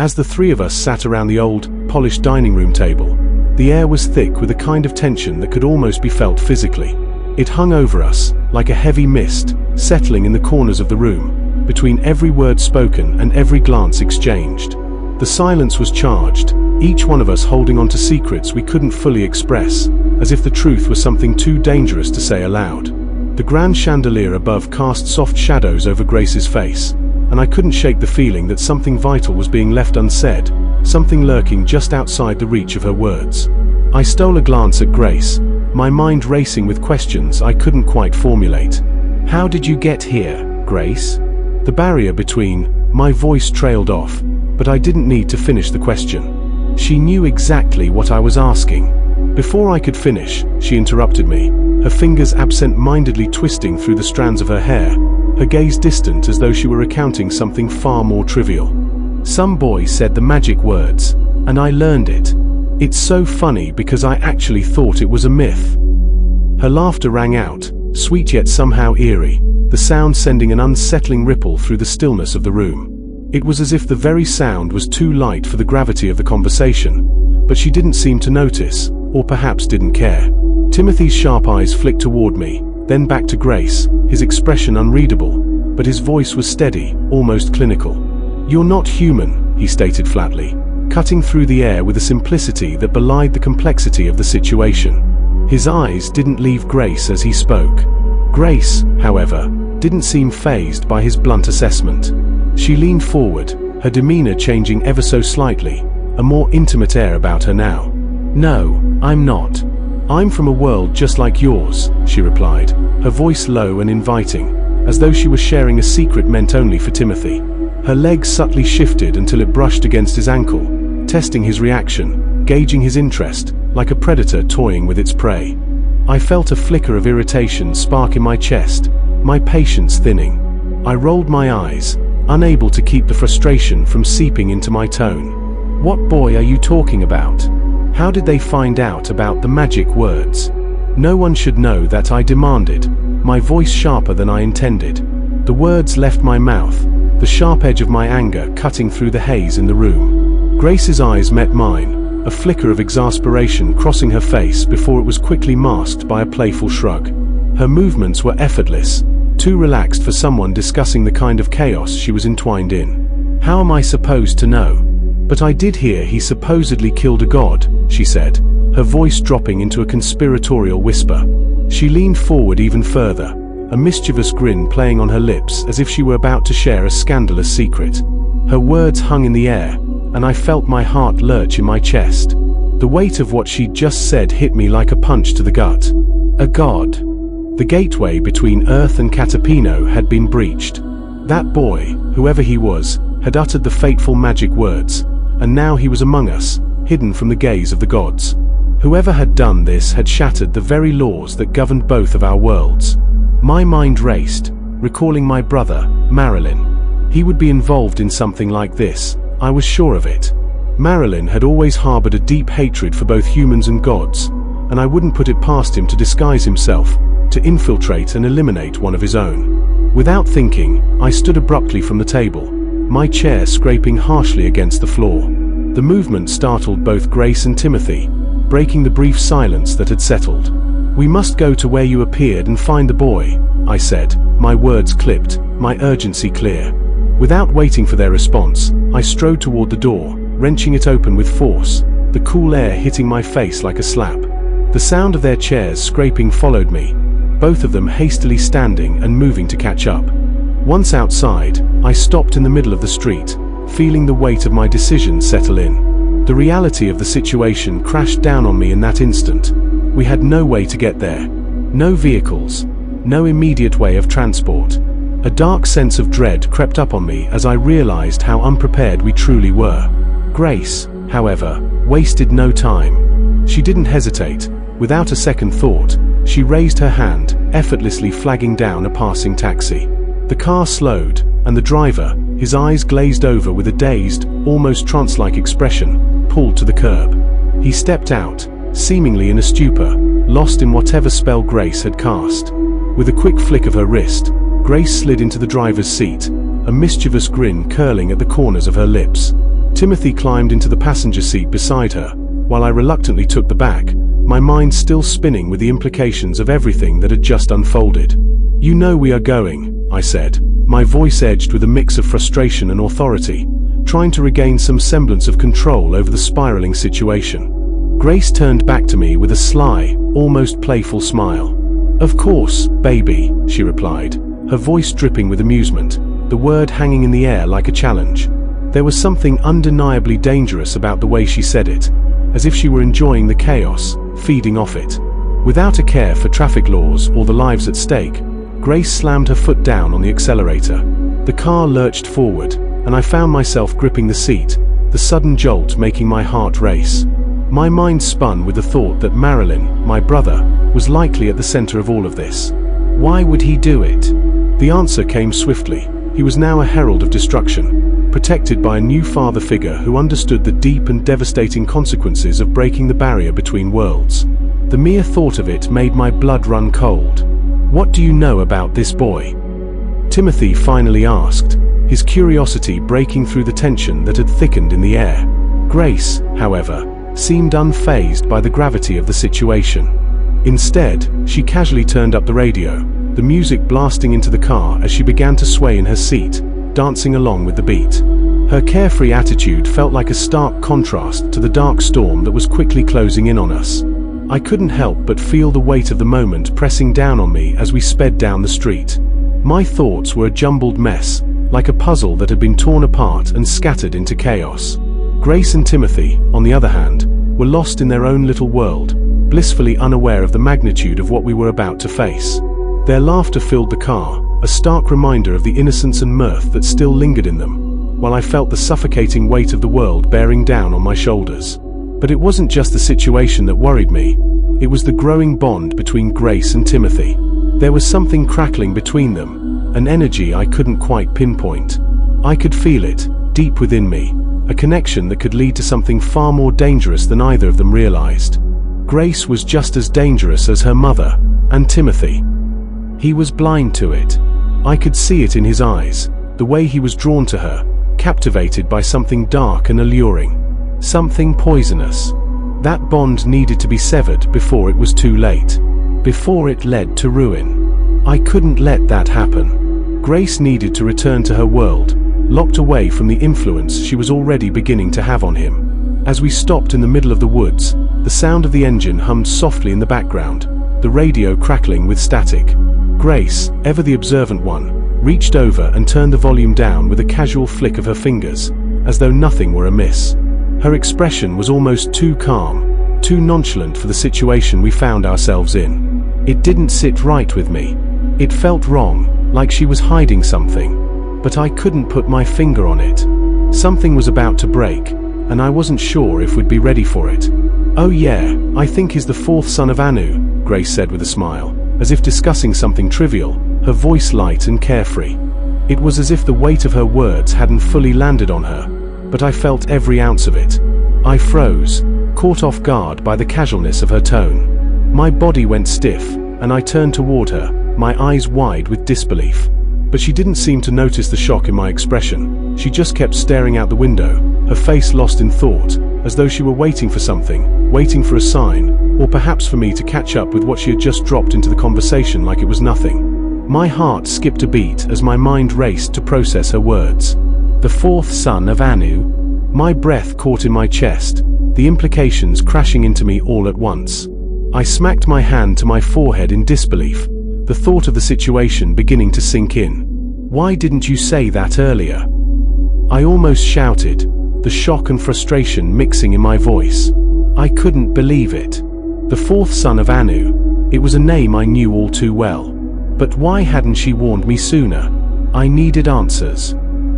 As the three of us sat around the old, polished dining room table, the air was thick with a kind of tension that could almost be felt physically. It hung over us, like a heavy mist, settling in the corners of the room, between every word spoken and every glance exchanged. The silence was charged, each one of us holding on to secrets we couldn't fully express, as if the truth was something too dangerous to say aloud. The grand chandelier above cast soft shadows over Grace's face, and I couldn't shake the feeling that something vital was being left unsaid, something lurking just outside the reach of her words. I stole a glance at Grace, my mind racing with questions I couldn't quite formulate. "How did you get here, Grace?" The barrier between my voice trailed off, but I didn't need to finish the question. She knew exactly what I was asking. Before I could finish, she interrupted me, her fingers absent-mindedly twisting through the strands of her hair, her gaze distant as though she were recounting something far more trivial. "Some boy said the magic words, and I learned it. It's so funny because I actually thought it was a myth." Her laughter rang out, sweet yet somehow eerie, the sound sending an unsettling ripple through the stillness of the room. It was as if the very sound was too light for the gravity of the conversation, but she didn't seem to notice, or perhaps didn't care. Timothy's sharp eyes flicked toward me, then back to Grace, his expression unreadable, but his voice was steady, almost clinical. "You're not human," he stated flatly, cutting through the air with a simplicity that belied the complexity of the situation. His eyes didn't leave Grace as he spoke. Grace, however, didn't seem fazed by his blunt assessment. She leaned forward, her demeanor changing ever so slightly, a more intimate air about her now. "No, I'm not. I'm from a world just like yours," she replied, her voice low and inviting, as though she was sharing a secret meant only for Timothy. Her leg subtly shifted until it brushed against his ankle, testing his reaction, gauging his interest, like a predator toying with its prey. I felt a flicker of irritation spark in my chest, my patience thinning. I rolled my eyes, unable to keep the frustration from seeping into my tone. "What boy are you talking about? How did they find out about the magic words?" "No one should know that," I demanded, my voice sharper than I intended. The words left my mouth, the sharp edge of my anger cutting through the haze in the room. Grace's eyes met mine, a flicker of exasperation crossing her face before it was quickly masked by a playful shrug. Her movements were effortless, too relaxed for someone discussing the kind of chaos she was entwined in. "How am I supposed to know? But I did hear he supposedly killed a god," she said, her voice dropping into a conspiratorial whisper. She leaned forward even further, a mischievous grin playing on her lips as if she were about to share a scandalous secret. Her words hung in the air, and I felt my heart lurch in my chest. The weight of what she'd just said hit me like a punch to the gut. A god. The gateway between Earth and Catapino had been breached. That boy, whoever he was, had uttered the fateful magic words, and now he was among us, hidden from the gaze of the gods. Whoever had done this had shattered the very laws that governed both of our worlds. My mind raced, recalling my brother, Marilyn. He would be involved in something like this, I was sure of it. Marilyn had always harbored a deep hatred for both humans and gods, and I wouldn't put it past him to disguise himself, to infiltrate and eliminate one of his own. Without thinking, I stood abruptly from the table, my chair scraping harshly against the floor. The movement startled both Grace and Timothy, breaking the brief silence that had settled. "We must go to where you appeared and find the boy," I said, my words clipped, my urgency clear. Without waiting for their response, I strode toward the door, wrenching it open with force, the cool air hitting my face like a slap. The sound of their chairs scraping followed me, both of them hastily standing and moving to catch up. Once outside, I stopped in the middle of the street, feeling the weight of my decision settle in. The reality of the situation crashed down on me in that instant. We had no way to get there. No vehicles. No immediate way of transport. A dark sense of dread crept up on me as I realized how unprepared we truly were. Grace, however, wasted no time. She didn't hesitate. Without a second thought, she raised her hand, effortlessly flagging down a passing taxi. The car slowed, and the driver, his eyes glazed over with a dazed, almost trance-like expression, pulled to the curb. He stepped out, seemingly in a stupor, lost in whatever spell Grace had cast. With a quick flick of her wrist, Grace slid into the driver's seat, a mischievous grin curling at the corners of her lips. Timothy climbed into the passenger seat beside her, while I reluctantly took the back, my mind still spinning with the implications of everything that had just unfolded. "You know we are going," I said, my voice edged with a mix of frustration and authority, trying to regain some semblance of control over the spiraling situation. Grace turned back to me with a sly, almost playful smile. "Of course, baby," she replied, her voice dripping with amusement, the word hanging in the air like a challenge. There was something undeniably dangerous about the way she said it, as if she were enjoying the chaos, feeding off it. Without a care for traffic laws or the lives at stake, Grace slammed her foot down on the accelerator. The car lurched forward, and I found myself gripping the seat, the sudden jolt making my heart race. My mind spun with the thought that Marilyn, my brother, was likely at the center of all of this. Why would he do it? The answer came swiftly. He was now a herald of destruction, protected by a new father figure who understood the deep and devastating consequences of breaking the barrier between worlds. The mere thought of it made my blood run cold. "What do you know about this boy?" Timothy finally asked, his curiosity breaking through the tension that had thickened in the air. Grace, however, seemed unfazed by the gravity of the situation. Instead, she casually turned up the radio, the music blasting into the car as she began to sway in her seat, dancing along with the beat. Her carefree attitude felt like a stark contrast to the dark storm that was quickly closing in on us. I couldn't help but feel the weight of the moment pressing down on me as we sped down the street. My thoughts were a jumbled mess, like a puzzle that had been torn apart and scattered into chaos. Grace and Timothy, on the other hand, were lost in their own little world, blissfully unaware of the magnitude of what we were about to face. Their laughter filled the car, a stark reminder of the innocence and mirth that still lingered in them, while I felt the suffocating weight of the world bearing down on my shoulders. But it wasn't just the situation that worried me, it was the growing bond between Grace and Timothy. There was something crackling between them, an energy I couldn't quite pinpoint. I could feel it, deep within me, a connection that could lead to something far more dangerous than either of them realized. Grace was just as dangerous as her mother, and Timothy. He was blind to it. I could see it in his eyes, the way he was drawn to her, captivated by something dark and alluring. Something poisonous. That bond needed to be severed before it was too late. Before it led to ruin. I couldn't let that happen. Grace needed to return to her world, locked away from the influence she was already beginning to have on him. As we stopped in the middle of the woods, the sound of the engine hummed softly in the background, the radio crackling with static. Grace, ever the observant one, reached over and turned the volume down with a casual flick of her fingers, as though nothing were amiss. Her expression was almost too calm, too nonchalant for the situation we found ourselves in. It didn't sit right with me. It felt wrong, like she was hiding something. But I couldn't put my finger on it. Something was about to break, and I wasn't sure if we'd be ready for it. "Oh yeah, I think he's the fourth son of Anu," Grace said with a smile, as if discussing something trivial, her voice light and carefree. It was as if the weight of her words hadn't fully landed on her, but I felt every ounce of it. I froze, caught off guard by the casualness of her tone. My body went stiff, and I turned toward her, my eyes wide with disbelief. But she didn't seem to notice the shock in my expression. She just kept staring out the window, her face lost in thought, as though she were waiting for something, waiting for a sign, or perhaps for me to catch up with what she had just dropped into the conversation like it was nothing. My heart skipped a beat as my mind raced to process her words. The fourth son of Anu? My breath caught in my chest, the implications crashing into me all at once. I smacked my hand to my forehead in disbelief, the thought of the situation beginning to sink in. "Why didn't you say that earlier?" I almost shouted, the shock and frustration mixing in my voice. I couldn't believe it. The fourth son of Anu. It was a name I knew all too well. But why hadn't she warned me sooner? I needed answers.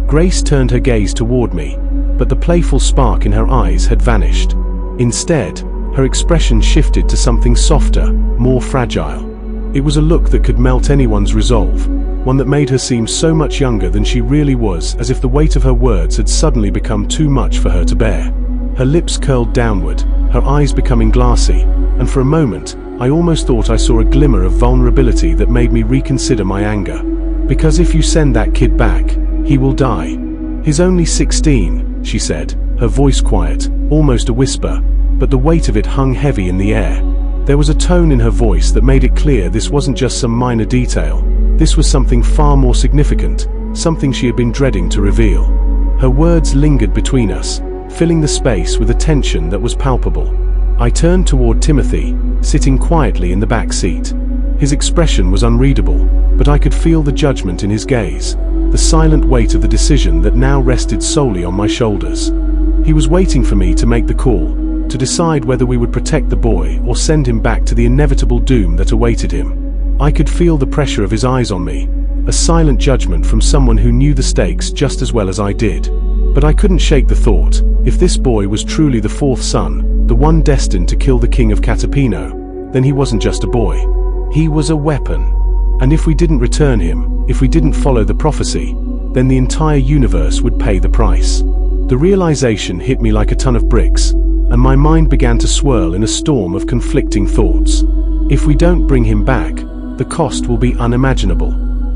Grace turned her gaze toward me, but the playful spark in her eyes had vanished. Instead, her expression shifted to something softer, more fragile. It was a look that could melt anyone's resolve, one that made her seem so much younger than she really was, as if the weight of her words had suddenly become too much for her to bear. Her lips curled downward, her eyes becoming glassy, and for a moment, I almost thought I saw a glimmer of vulnerability that made me reconsider my anger. "Because if you send that kid back, he will die. He's only 16, she said, her voice quiet, almost a whisper, but the weight of it hung heavy in the air. There was a tone in her voice that made it clear this wasn't just some minor detail. This was something far more significant, something she had been dreading to reveal. Her words lingered between us, filling the space with a tension that was palpable. I turned toward Timothy, sitting quietly in the back seat. His expression was unreadable, but I could feel the judgment in his gaze, the silent weight of the decision that now rested solely on my shoulders. He was waiting for me to make the call, to decide whether we would protect the boy or send him back to the inevitable doom that awaited him. I could feel the pressure of his eyes on me, a silent judgment from someone who knew the stakes just as well as I did. But I couldn't shake the thought, if this boy was truly the fourth son, the one destined to kill the king of Catapino, then he wasn't just a boy. He was a weapon. And if we didn't return him, if we didn't follow the prophecy, then the entire universe would pay the price. The realization hit me like a ton of bricks, and my mind began to swirl in a storm of conflicting thoughts. If we don't bring him back, the cost will be unimaginable.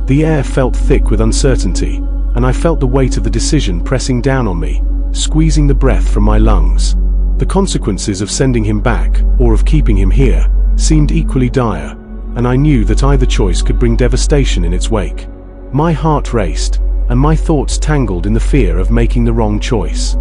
The air felt thick with uncertainty, and I felt the weight of the decision pressing down on me, squeezing the breath from my lungs. The consequences of sending him back, or of keeping him here, seemed equally dire, and I knew that either choice could bring devastation in its wake. My heart raced, and my thoughts tangled in the fear of making the wrong choice.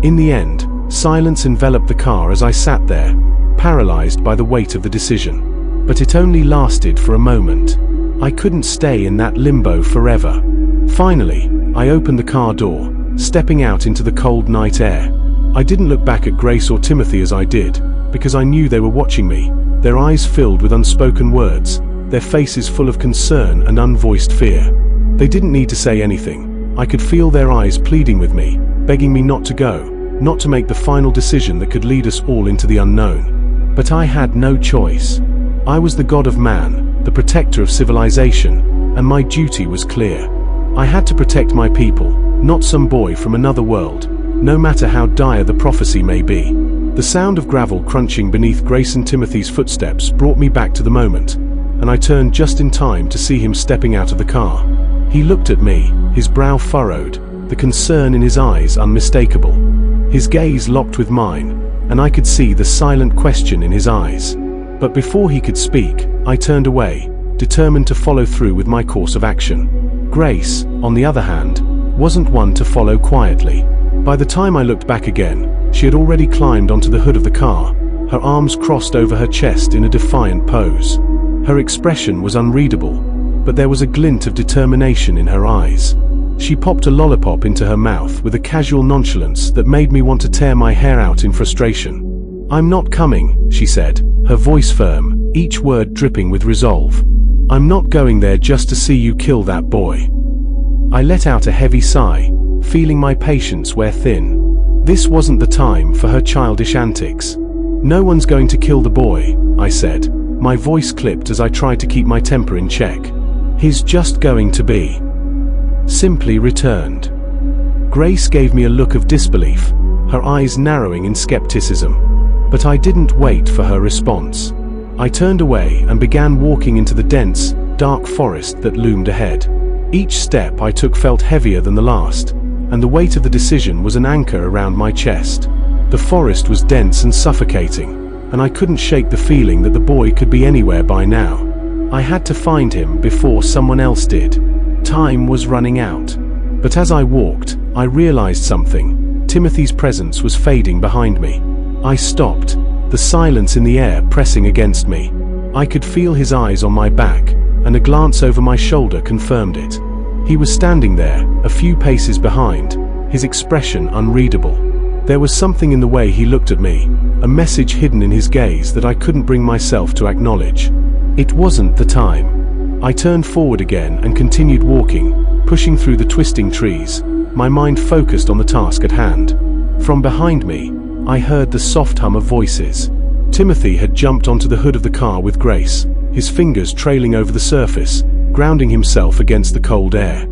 In the end, silence enveloped the car as I sat there, paralyzed by the weight of the decision. But it only lasted for a moment. I couldn't stay in that limbo forever. Finally, I opened the car door, stepping out into the cold night air. I didn't look back at Grace or Timothy as I did, because I knew they were watching me, their eyes filled with unspoken words, their faces full of concern and unvoiced fear. They didn't need to say anything. I could feel their eyes pleading with me, begging me not to go, not to make the final decision that could lead us all into the unknown. But I had no choice. I was the god of man, the protector of civilization, and my duty was clear. I had to protect my people, not some boy from another world, no matter how dire the prophecy may be. The sound of gravel crunching beneath Grace and Timothy's footsteps brought me back to the moment, and I turned just in time to see him stepping out of the car. He looked at me, his brow furrowed, the concern in his eyes unmistakable. His gaze locked with mine, and I could see the silent question in his eyes. But before he could speak, I turned away, determined to follow through with my course of action. Grace, on the other hand, wasn't one to follow quietly. By the time I looked back again, she had already climbed onto the hood of the car, her arms crossed over her chest in a defiant pose. Her expression was unreadable, but there was a glint of determination in her eyes. She popped a lollipop into her mouth with a casual nonchalance that made me want to tear my hair out in frustration. "I'm not coming," she said, her voice firm, each word dripping with resolve. "I'm not going there just to see you kill that boy." I let out a heavy sigh, feeling my patience wear thin. This wasn't the time for her childish antics. "No one's going to kill the boy," I said, my voice clipped as I tried to keep my temper in check. "He's just going to be simply returned." Grace gave me a look of disbelief, her eyes narrowing in skepticism. But I didn't wait for her response. I turned away and began walking into the dense, dark forest that loomed ahead. Each step I took felt heavier than the last, and the weight of the decision was an anchor around my chest. The forest was dense and suffocating, and I couldn't shake the feeling that the boy could be anywhere by now. I had to find him before someone else did. Time was running out. But as I walked, I realized something. Timothy's presence was fading behind me. I stopped, the silence in the air pressing against me. I could feel his eyes on my back, and a glance over my shoulder confirmed it. He was standing there, a few paces behind, his expression unreadable. There was something in the way he looked at me, a message hidden in his gaze that I couldn't bring myself to acknowledge. It wasn't the time. I turned forward again and continued walking, pushing through the twisting trees, my mind focused on the task at hand. From behind me, I heard the soft hum of voices. Timothy had jumped onto the hood of the car with Grace, his fingers trailing over the surface, grounding himself against the cold air.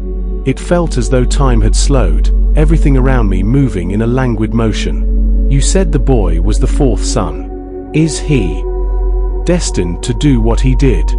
It felt as though time had slowed, everything around me moving in a languid motion. "You said the boy was the fourth son. Is he destined to do what he did?"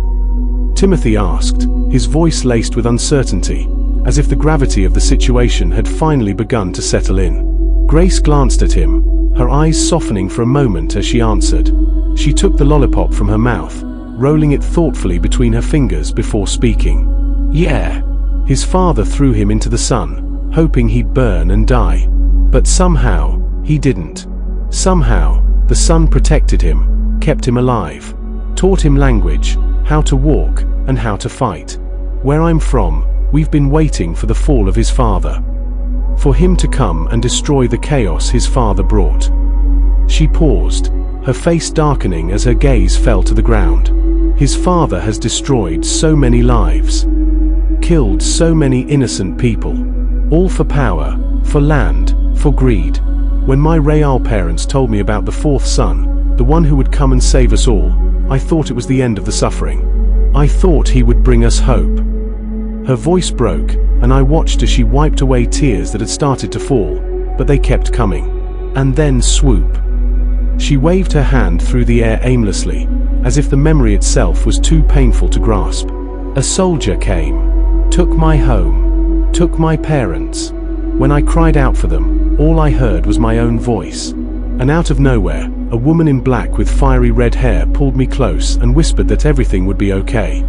Timothy asked, his voice laced with uncertainty, as if the gravity of the situation had finally begun to settle in. Grace glanced at him, her eyes softening for a moment as she answered. She took the lollipop from her mouth, rolling it thoughtfully between her fingers before speaking. Yeah. His father threw him into the sun, hoping he'd burn and die. But somehow, he didn't. Somehow, the sun protected him, kept him alive, taught him language, how to walk, and how to fight. Where I'm from, we've been waiting for the fall of his father. For him to come and destroy the chaos his father brought. She paused, her face darkening as her gaze fell to the ground. His father has destroyed so many lives. Killed so many innocent people. All for power, for land, for greed. When my Real parents told me about the fourth son, the one who would come and save us all, I thought it was the end of the suffering. I thought he would bring us hope. Her voice broke, and I watched as she wiped away tears that had started to fall, but they kept coming. And then swoop. She waved her hand through the air aimlessly, as if the memory itself was too painful to grasp. A soldier came, took my home, took my parents. When I cried out for them, all I heard was my own voice. And out of nowhere, a woman in black with fiery red hair pulled me close and whispered that everything would be okay.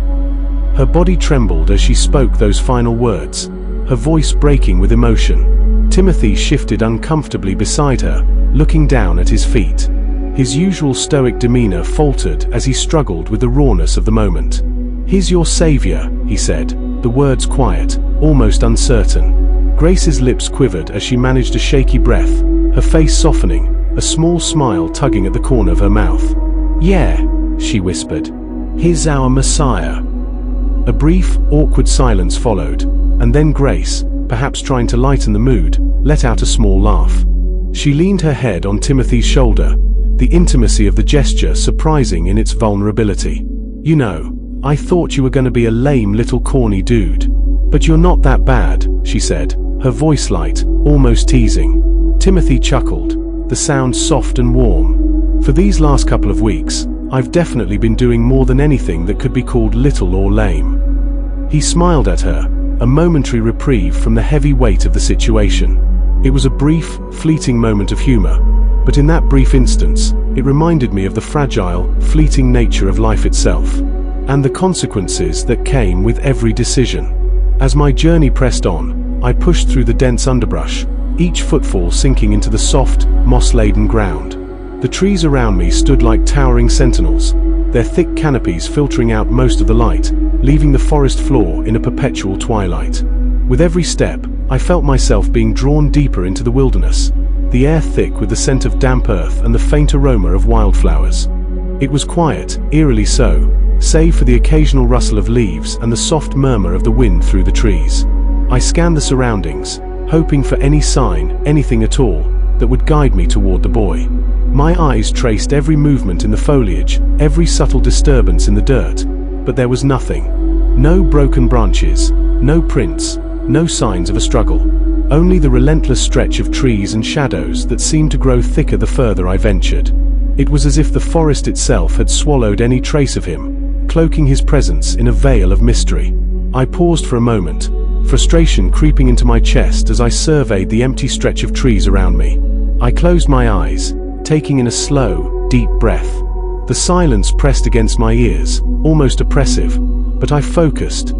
Her body trembled as she spoke those final words, her voice breaking with emotion. Timothy shifted uncomfortably beside her, looking down at his feet. His usual stoic demeanor faltered as he struggled with the rawness of the moment. "He's your savior," he said, the words quiet, almost uncertain. Grace's lips quivered as she managed a shaky breath, her face softening, a small smile tugging at the corner of her mouth. "Yeah," she whispered. "He's our Messiah." A brief, awkward silence followed, and then Grace, perhaps trying to lighten the mood, let out a small laugh. She leaned her head on Timothy's shoulder, the intimacy of the gesture surprising in its vulnerability. "You know, I thought you were going to be a lame little corny dude. But you're not that bad," she said, her voice light, almost teasing. Timothy chuckled, the sound soft and warm. "For these last couple of weeks, I've definitely been doing more than anything that could be called little or lame." He smiled at her, a momentary reprieve from the heavy weight of the situation. It was a brief, fleeting moment of humor, but in that brief instance, it reminded me of the fragile, fleeting nature of life itself, and the consequences that came with every decision. As my journey pressed on, I pushed through the dense underbrush, each footfall sinking into the soft, moss-laden ground. The trees around me stood like towering sentinels, their thick canopies filtering out most of the light, leaving the forest floor in a perpetual twilight. With every step, I felt myself being drawn deeper into the wilderness, the air thick with the scent of damp earth and the faint aroma of wildflowers. It was quiet, eerily so, save for the occasional rustle of leaves and the soft murmur of the wind through the trees. I scanned the surroundings, hoping for any sign, anything at all, that would guide me toward the boy. My eyes traced every movement in the foliage, every subtle disturbance in the dirt, but there was nothing. No broken branches, no prints, no signs of a struggle. Only the relentless stretch of trees and shadows that seemed to grow thicker the further I ventured. It was as if the forest itself had swallowed any trace of him, cloaking his presence in a veil of mystery. I paused for a moment, frustration creeping into my chest as I surveyed the empty stretch of trees around me. I closed my eyes, taking in a slow, deep breath. The silence pressed against my ears, almost oppressive, but I focused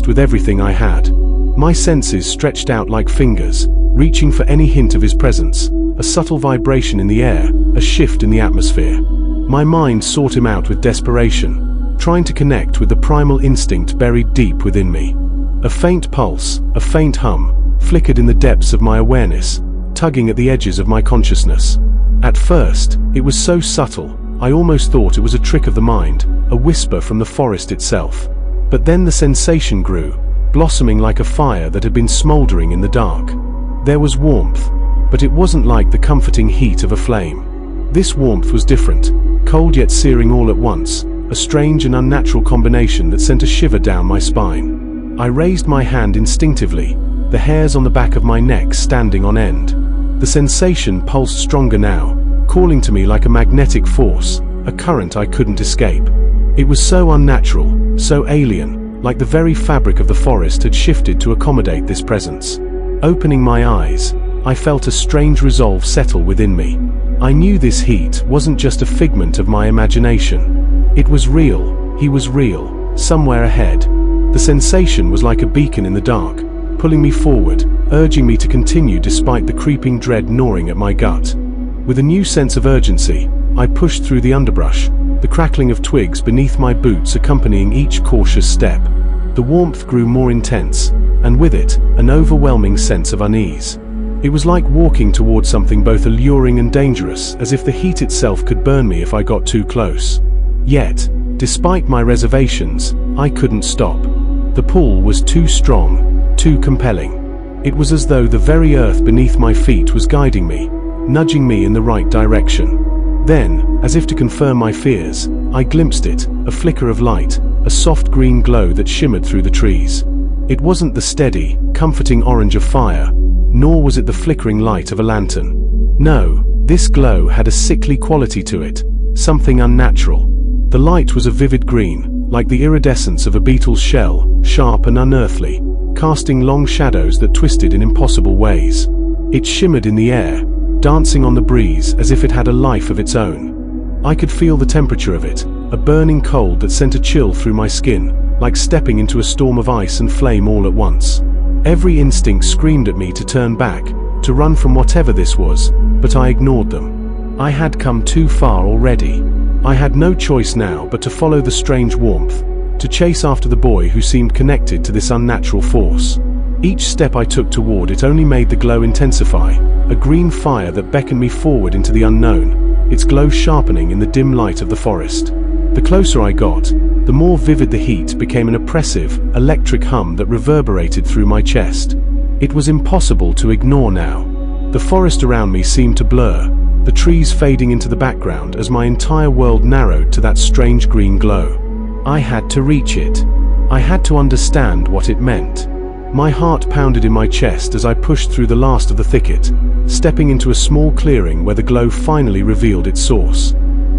with everything I had. My senses stretched out like fingers, reaching for any hint of his presence, a subtle vibration in the air, a shift in the atmosphere. My mind sought him out with desperation, trying to connect with the primal instinct buried deep within me. A faint pulse, a faint hum, flickered in the depths of my awareness, tugging at the edges of my consciousness. At first, it was so subtle, I almost thought it was a trick of the mind, a whisper from the forest itself. But then the sensation grew, blossoming like a fire that had been smoldering in the dark. There was warmth, but it wasn't like the comforting heat of a flame. This warmth was different, cold yet searing all at once, a strange and unnatural combination that sent a shiver down my spine. I raised my hand instinctively, the hairs on the back of my neck standing on end. The sensation pulsed stronger now, calling to me like a magnetic force, a current I couldn't escape. It was so unnatural, so alien, like the very fabric of the forest had shifted to accommodate this presence. Opening my eyes, I felt a strange resolve settle within me. I knew this heat wasn't just a figment of my imagination. It was real, he was real, somewhere ahead. The sensation was like a beacon in the dark, pulling me forward, urging me to continue despite the creeping dread gnawing at my gut. With a new sense of urgency, I pushed through the underbrush, the crackling of twigs beneath my boots accompanying each cautious step. The warmth grew more intense, and with it, an overwhelming sense of unease. It was like walking towards something both alluring and dangerous, as if the heat itself could burn me if I got too close. Yet, despite my reservations, I couldn't stop. The pull was too strong, too compelling. It was as though the very earth beneath my feet was guiding me, nudging me in the right direction. Then, as if to confirm my fears, I glimpsed it, a flicker of light, a soft green glow that shimmered through the trees. It wasn't the steady, comforting orange of fire, nor was it the flickering light of a lantern. No, this glow had a sickly quality to it, something unnatural. The light was a vivid green, like the iridescence of a beetle's shell, sharp and unearthly, casting long shadows that twisted in impossible ways. It shimmered in the air, dancing on the breeze as if it had a life of its own. I could feel the temperature of it, a burning cold that sent a chill through my skin, like stepping into a storm of ice and flame all at once. Every instinct screamed at me to turn back, to run from whatever this was, but I ignored them. I had come too far already. I had no choice now but to follow the strange warmth, to chase after the boy who seemed connected to this unnatural force. Each step I took toward it only made the glow intensify, a green fire that beckoned me forward into the unknown, its glow sharpening in the dim light of the forest. The closer I got, the more vivid the heat became, an oppressive, electric hum that reverberated through my chest. It was impossible to ignore now. The forest around me seemed to blur, the trees fading into the background as my entire world narrowed to that strange green glow. I had to reach it. I had to understand what it meant. My heart pounded in my chest as I pushed through the last of the thicket, stepping into a small clearing where the glow finally revealed its source.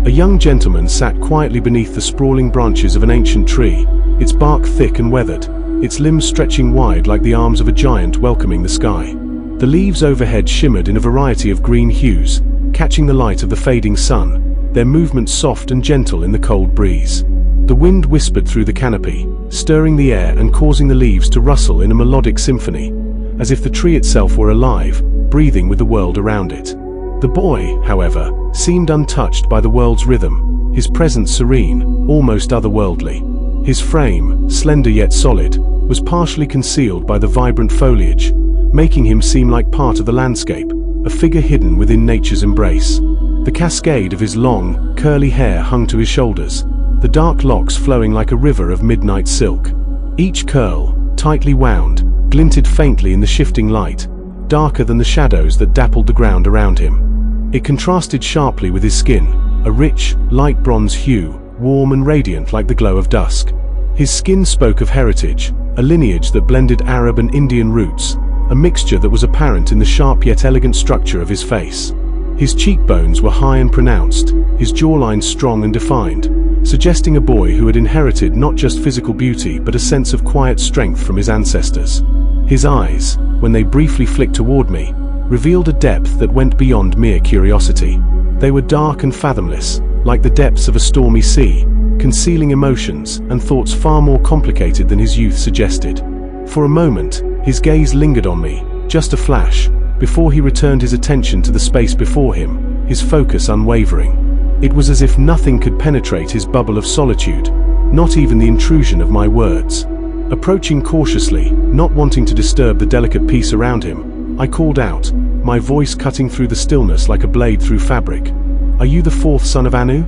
A young gentleman sat quietly beneath the sprawling branches of an ancient tree, its bark thick and weathered, its limbs stretching wide like the arms of a giant welcoming the sky. The leaves overhead shimmered in a variety of green hues, catching the light of the fading sun, their movements soft and gentle in the cold breeze. The wind whispered through the canopy, stirring the air and causing the leaves to rustle in a melodic symphony, as if the tree itself were alive, breathing with the world around it. The boy, however, seemed untouched by the world's rhythm, his presence serene, almost otherworldly. His frame, slender yet solid, was partially concealed by the vibrant foliage, making him seem like part of the landscape, a figure hidden within nature's embrace. The cascade of his long, curly hair hung to his shoulders, the dark locks flowing like a river of midnight silk. Each curl, tightly wound, glinted faintly in the shifting light, darker than the shadows that dappled the ground around him. It contrasted sharply with his skin, a rich, light bronze hue, warm and radiant like the glow of dusk. His skin spoke of heritage, a lineage that blended Arab and Indian roots, a mixture that was apparent in the sharp yet elegant structure of his face. His cheekbones were high and pronounced, his jawline strong and defined, suggesting a boy who had inherited not just physical beauty but a sense of quiet strength from his ancestors. His eyes, when they briefly flicked toward me, revealed a depth that went beyond mere curiosity. They were dark and fathomless, like the depths of a stormy sea, concealing emotions and thoughts far more complicated than his youth suggested. For a moment, his gaze lingered on me, just a flash, before he returned his attention to the space before him, his focus unwavering. It was as if nothing could penetrate his bubble of solitude, not even the intrusion of my words. Approaching cautiously, not wanting to disturb the delicate peace around him, I called out, my voice cutting through the stillness like a blade through fabric. "Are you the fourth son of Anu?"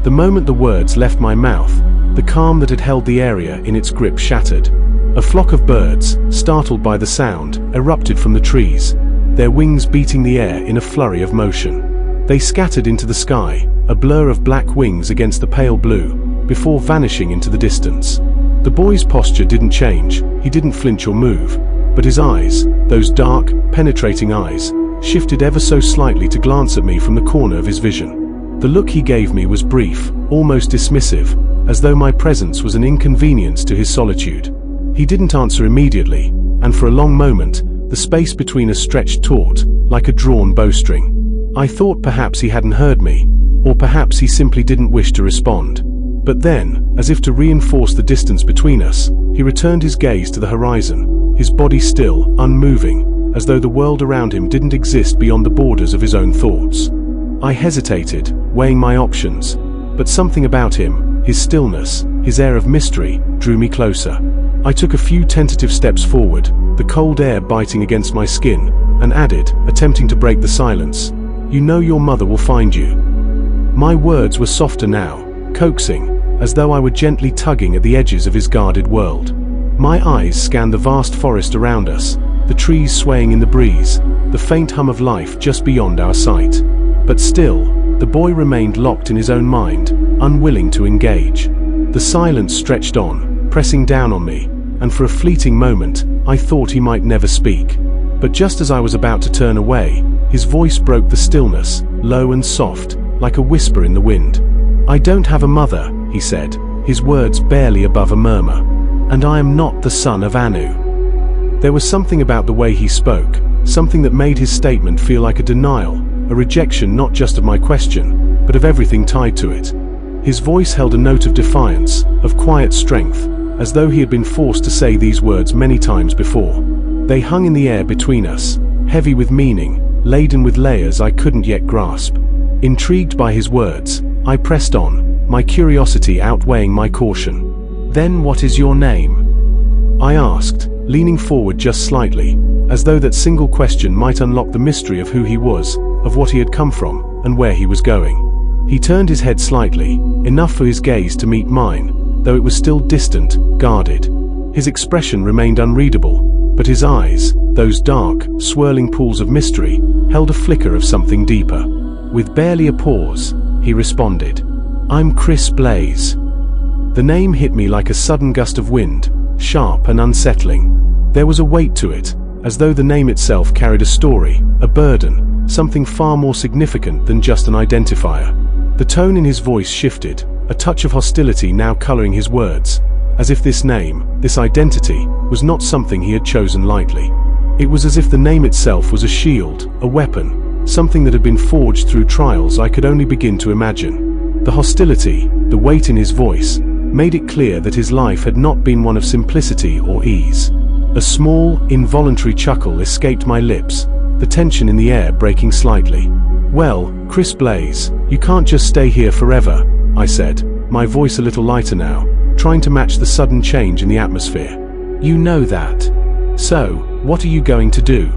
The moment the words left my mouth, the calm that had held the area in its grip shattered. A flock of birds, startled by the sound, erupted from the trees, their wings beating the air in a flurry of motion. They scattered into the sky, a blur of black wings against the pale blue, before vanishing into the distance. The boy's posture didn't change, he didn't flinch or move, but his eyes, those dark, penetrating eyes, shifted ever so slightly to glance at me from the corner of his vision. The look he gave me was brief, almost dismissive, as though my presence was an inconvenience to his solitude. He didn't answer immediately, and for a long moment, the space between us stretched taut, like a drawn bowstring. I thought perhaps he hadn't heard me, or perhaps he simply didn't wish to respond. But then, as if to reinforce the distance between us, he returned his gaze to the horizon, his body still, unmoving, as though the world around him didn't exist beyond the borders of his own thoughts. I hesitated, weighing my options, but something about him, his stillness, his air of mystery, drew me closer. I took a few tentative steps forward, the cold air biting against my skin, and added, attempting to break the silence, "You know your mother will find you." My words were softer now, coaxing, as though I were gently tugging at the edges of his guarded world. My eyes scanned the vast forest around us, the trees swaying in the breeze, the faint hum of life just beyond our sight. But still, the boy remained locked in his own mind, unwilling to engage. The silence stretched on, pressing down on me, and for a fleeting moment, I thought he might never speak. But just as I was about to turn away, his voice broke the stillness, low and soft, like a whisper in the wind. "I don't have a mother," he said, his words barely above a murmur. "And I am not the son of Anu." There was something about the way he spoke, something that made his statement feel like a denial, a rejection not just of my question, but of everything tied to it. His voice held a note of defiance, of quiet strength, as though he had been forced to say these words many times before. They hung in the air between us, heavy with meaning, laden with layers I couldn't yet grasp. Intrigued by his words, I pressed on, my curiosity outweighing my caution. "Then what is your name?" I asked, leaning forward just slightly, as though that single question might unlock the mystery of who he was, of what he had come from, and where he was going. He turned his head slightly, enough for his gaze to meet mine, though it was still distant, guarded. His expression remained unreadable, but his eyes, those dark, swirling pools of mystery, held a flicker of something deeper. With barely a pause, he responded, "I'm Chris Blaze." The name hit me like a sudden gust of wind, sharp and unsettling. There was a weight to it, as though the name itself carried a story, a burden, something far more significant than just an identifier. The tone in his voice shifted, a touch of hostility now coloring his words, as if this name, this identity, was not something he had chosen lightly. It was as if the name itself was a shield, a weapon, something that had been forged through trials I could only begin to imagine. The hostility, the weight in his voice, made it clear that his life had not been one of simplicity or ease. A small, involuntary chuckle escaped my lips, the tension in the air breaking slightly. "Well, Chris Blaze, you can't just stay here forever," I said, my voice a little lighter now, trying to match the sudden change in the atmosphere. "You know that. So, what are you going to do?"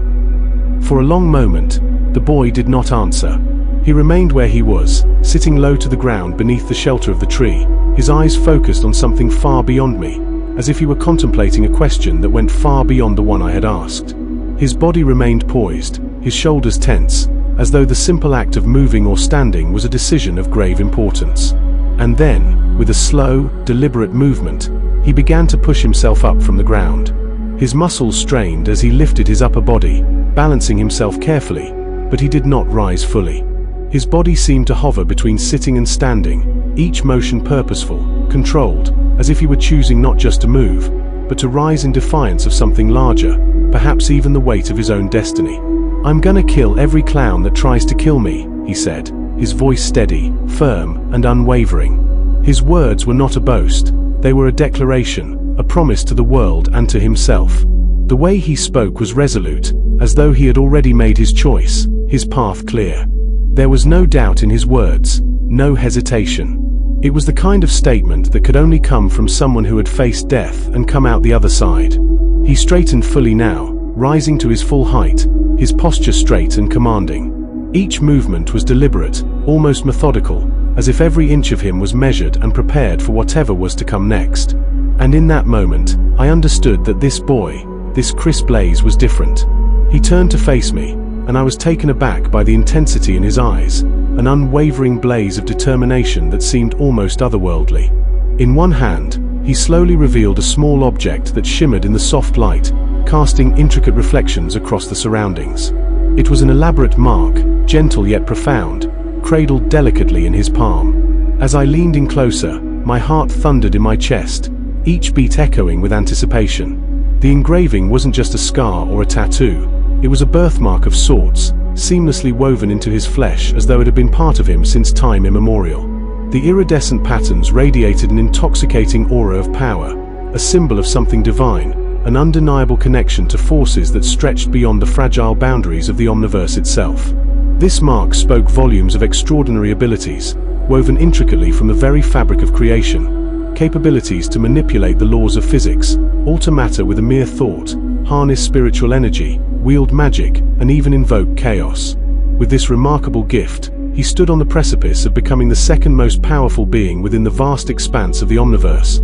For a long moment, the boy did not answer. He remained where he was, sitting low to the ground beneath the shelter of the tree, his eyes focused on something far beyond me, as if he were contemplating a question that went far beyond the one I had asked. His body remained poised, his shoulders tense, as though the simple act of moving or standing was a decision of grave importance. And then, with a slow, deliberate movement, he began to push himself up from the ground. His muscles strained as he lifted his upper body, balancing himself carefully, but he did not rise fully. His body seemed to hover between sitting and standing, each motion purposeful, controlled, as if he were choosing not just to move, but to rise in defiance of something larger, perhaps even the weight of his own destiny. "I'm gonna kill every clown that tries to kill me," he said, his voice steady, firm, and unwavering. His words were not a boast, they were a declaration, a promise to the world and to himself. The way he spoke was resolute, as though he had already made his choice, his path clear. There was no doubt in his words, no hesitation. It was the kind of statement that could only come from someone who had faced death and come out the other side. He straightened fully now, rising to his full height, his posture straight and commanding. Each movement was deliberate, almost methodical, as if every inch of him was measured and prepared for whatever was to come next. And in that moment, I understood that this boy, this Chris Blaze, was different. He turned to face me, and I was taken aback by the intensity in his eyes, an unwavering blaze of determination that seemed almost otherworldly. In one hand, he slowly revealed a small object that shimmered in the soft light, casting intricate reflections across the surroundings. It was an elaborate mark, gentle yet profound, cradled delicately in his palm. As I leaned in closer, my heart thundered in my chest, each beat echoing with anticipation. The engraving wasn't just a scar or a tattoo, it was a birthmark of sorts, seamlessly woven into his flesh as though it had been part of him since time immemorial. The iridescent patterns radiated an intoxicating aura of power, a symbol of something divine, an undeniable connection to forces that stretched beyond the fragile boundaries of the omniverse itself. This mark spoke volumes of extraordinary abilities, woven intricately from the very fabric of creation, capabilities to manipulate the laws of physics, alter matter with a mere thought, harness spiritual energy, wield magic, and even invoke chaos. With this remarkable gift, he stood on the precipice of becoming the second most powerful being within the vast expanse of the omniverse,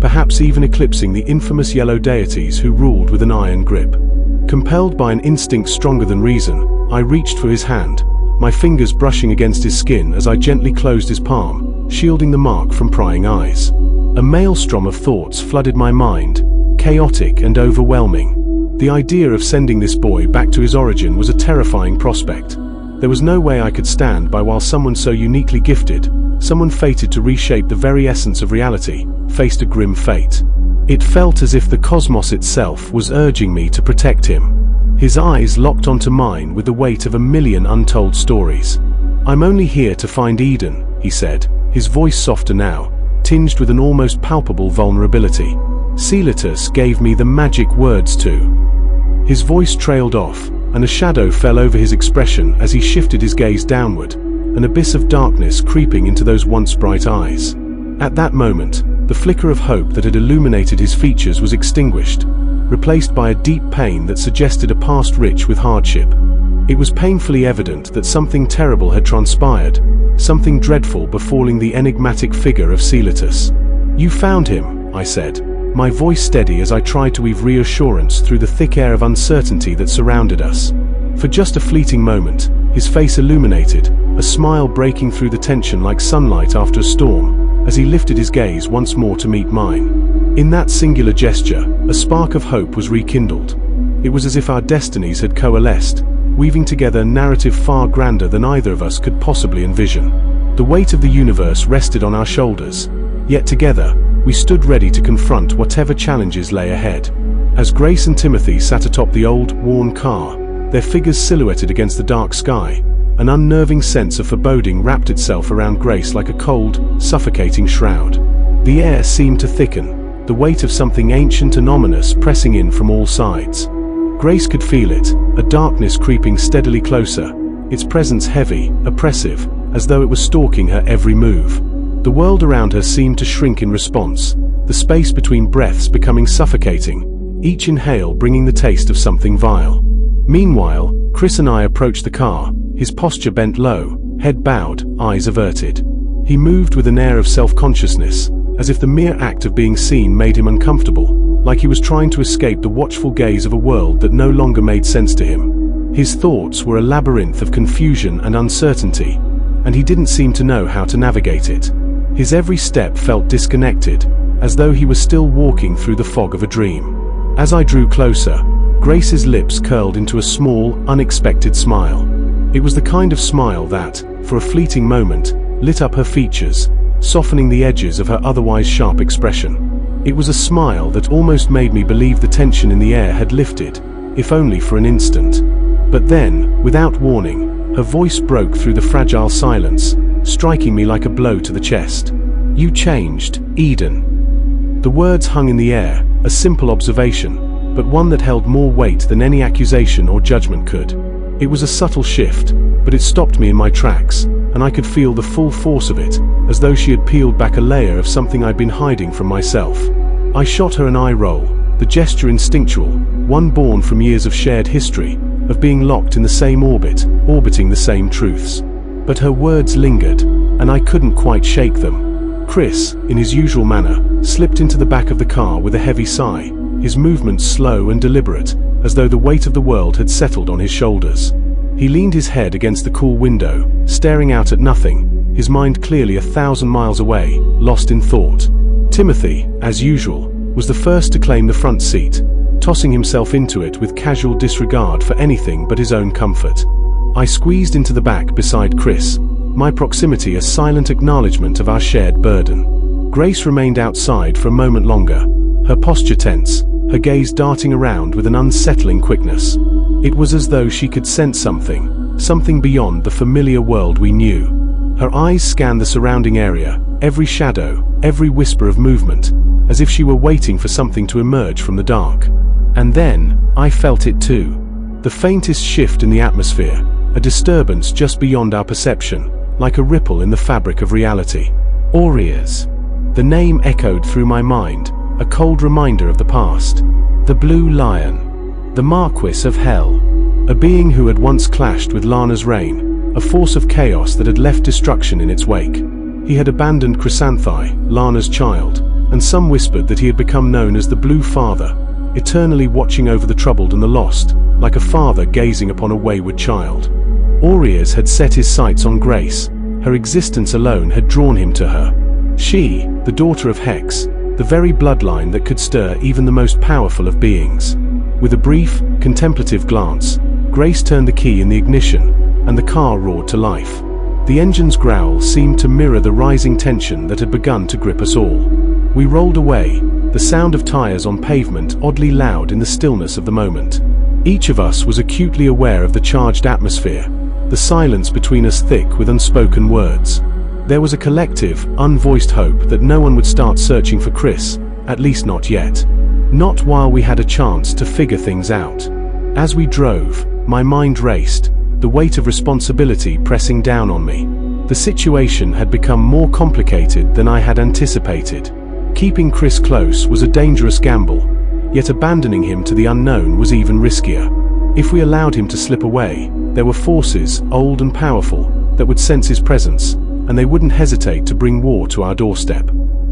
perhaps even eclipsing the infamous yellow deities who ruled with an iron grip. Compelled by an instinct stronger than reason, I reached for his hand, my fingers brushing against his skin as I gently closed his palm, shielding the mark from prying eyes. A maelstrom of thoughts flooded my mind, chaotic and overwhelming. The idea of sending this boy back to his origin was a terrifying prospect. There was no way I could stand by while someone so uniquely gifted, someone fated to reshape the very essence of reality, faced a grim fate. It felt as if the cosmos itself was urging me to protect him. His eyes locked onto mine with the weight of a million untold stories. "I'm only here to find Eden," he said, his voice softer now, tinged with an almost palpable vulnerability. "Celitus gave me the magic words to." His voice trailed off, and a shadow fell over his expression as he shifted his gaze downward, an abyss of darkness creeping into those once bright eyes. At that moment, the flicker of hope that had illuminated his features was extinguished, replaced by a deep pain that suggested a past rich with hardship. It was painfully evident that something terrible had transpired, something dreadful befalling the enigmatic figure of Celitus. "You found him," I said, my voice steady as I tried to weave reassurance through the thick air of uncertainty that surrounded us. For just a fleeting moment, his face illuminated, a smile breaking through the tension like sunlight after a storm, as he lifted his gaze once more to meet mine. In that singular gesture, a spark of hope was rekindled. It was as if our destinies had coalesced, weaving together a narrative far grander than either of us could possibly envision. The weight of the universe rested on our shoulders, yet together, we stood ready to confront whatever challenges lay ahead. As Grace and Timothy sat atop the old, worn car, their figures silhouetted against the dark sky, an unnerving sense of foreboding wrapped itself around Grace like a cold, suffocating shroud. The air seemed to thicken, the weight of something ancient and ominous pressing in from all sides. Grace could feel it, a darkness creeping steadily closer, its presence heavy, oppressive, as though it was stalking her every move. The world around her seemed to shrink in response, the space between breaths becoming suffocating, each inhale bringing the taste of something vile. Meanwhile, Chris and I approached the car, his posture bent low, head bowed, eyes averted. He moved with an air of self-consciousness, as if the mere act of being seen made him uncomfortable, like he was trying to escape the watchful gaze of a world that no longer made sense to him. His thoughts were a labyrinth of confusion and uncertainty, and he didn't seem to know how to navigate it. His every step felt disconnected, as though he was still walking through the fog of a dream. As I drew closer, Grace's lips curled into a small, unexpected smile. It was the kind of smile that, for a fleeting moment, lit up her features, softening the edges of her otherwise sharp expression. It was a smile that almost made me believe the tension in the air had lifted, if only for an instant. But then, without warning, her voice broke through the fragile silence, striking me like a blow to the chest. "You changed, Eden." The words hung in the air, a simple observation, but one that held more weight than any accusation or judgment could. It was a subtle shift, but it stopped me in my tracks, and I could feel the full force of it, as though she had peeled back a layer of something I'd been hiding from myself. I shot her an eye roll, the gesture instinctual, one born from years of shared history, of being locked in the same orbit, orbiting the same truths. But her words lingered, and I couldn't quite shake them. Chris, in his usual manner, slipped into the back of the car with a heavy sigh, his movements slow and deliberate, as though the weight of the world had settled on his shoulders. He leaned his head against the cool window, staring out at nothing, his mind clearly 1,000 miles away, lost in thought. Timothy, as usual, was the first to claim the front seat, tossing himself into it with casual disregard for anything but his own comfort. I squeezed into the back beside Chris, my proximity a silent acknowledgement of our shared burden. Grace remained outside for a moment longer, her posture tense, her gaze darting around with an unsettling quickness. It was as though she could sense something beyond the familiar world we knew. Her eyes scanned the surrounding area, every shadow, every whisper of movement, as if she were waiting for something to emerge from the dark. And then, I felt it too. The faintest shift in the atmosphere, a disturbance just beyond our perception, like a ripple in the fabric of reality. Aureas. The name echoed through my mind, a cold reminder of the past. The Blue Lion. The Marquis of Hell. A being who had once clashed with Lana's reign, a force of chaos that had left destruction in its wake. He had abandoned Chrysanthi, Lana's child, and some whispered that he had become known as the Blue Father, eternally watching over the troubled and the lost, like a father gazing upon a wayward child. Aureas had set his sights on Grace. Her existence alone had drawn him to her. She, the daughter of Hex, the very bloodline that could stir even the most powerful of beings. With a brief, contemplative glance, Grace turned the key in the ignition, and the car roared to life. The engine's growl seemed to mirror the rising tension that had begun to grip us all. We rolled away, the sound of tires on pavement oddly loud in the stillness of the moment. Each of us was acutely aware of the charged atmosphere, the silence between us thick with unspoken words. There was a collective, unvoiced hope that no one would start searching for Chris, at least not yet. Not while we had a chance to figure things out. As we drove, my mind raced, the weight of responsibility pressing down on me. The situation had become more complicated than I had anticipated. Keeping Chris close was a dangerous gamble, yet abandoning him to the unknown was even riskier. If we allowed him to slip away, there were forces, old and powerful, that would sense his presence, and they wouldn't hesitate to bring war to our doorstep.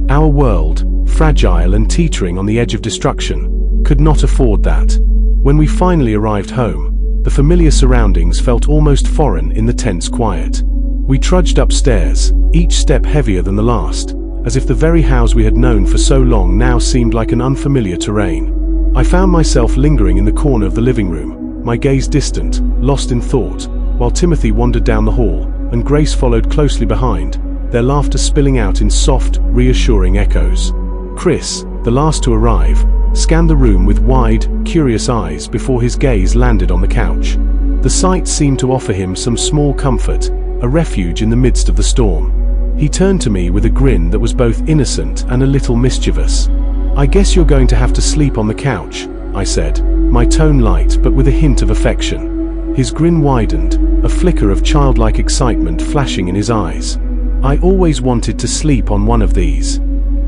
Our world, fragile and teetering on the edge of destruction, could not afford that. When we finally arrived home, the familiar surroundings felt almost foreign in the tense quiet. We trudged upstairs, each step heavier than the last, as if the very house we had known for so long now seemed like an unfamiliar terrain. I found myself lingering in the corner of the living room, my gaze distant, lost in thought, while Timothy wandered down the hall, and Grace followed closely behind, their laughter spilling out in soft, reassuring echoes. Chris, the last to arrive, scanned the room with wide, curious eyes before his gaze landed on the couch. The sight seemed to offer him some small comfort, a refuge in the midst of the storm. He turned to me with a grin that was both innocent and a little mischievous. "I guess you're going to have to sleep on the couch," I said, my tone light but with a hint of affection. His grin widened, a flicker of childlike excitement flashing in his eyes. "I always wanted to sleep on one of these."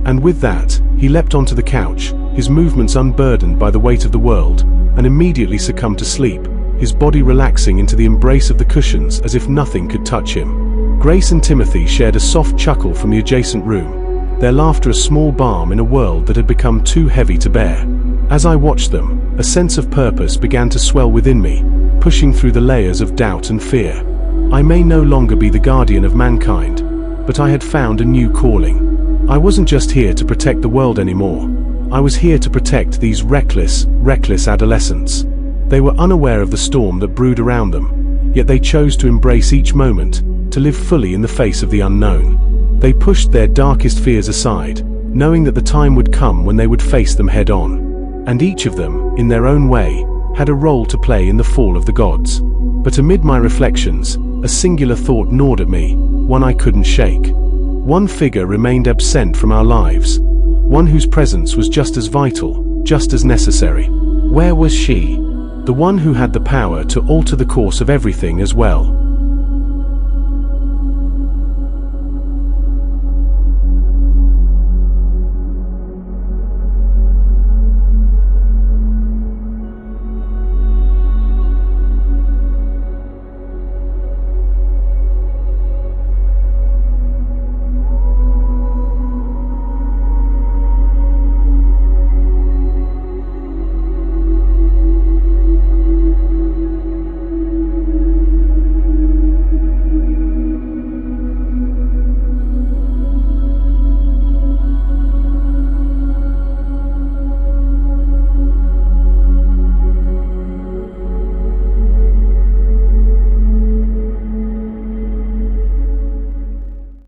And with that, he leapt onto the couch, his movements unburdened by the weight of the world, and immediately succumbed to sleep, his body relaxing into the embrace of the cushions as if nothing could touch him. Grace and Timothy shared a soft chuckle from the adjacent room, their laughter a small balm in a world that had become too heavy to bear. As I watched them, a sense of purpose began to swell within me, pushing through the layers of doubt and fear. I may no longer be the guardian of mankind, but I had found a new calling. I wasn't just here to protect the world anymore. I was here to protect these reckless adolescents. They were unaware of the storm that brewed around them, yet they chose to embrace each moment, to live fully in the face of the unknown. They pushed their darkest fears aside, knowing that the time would come when they would face them head-on. And each of them, in their own way, had a role to play in the fall of the gods. But amid my reflections, a singular thought gnawed at me, one I couldn't shake. One figure remained absent from our lives, one whose presence was just as vital, just as necessary. Where was she? The one who had the power to alter the course of everything as well.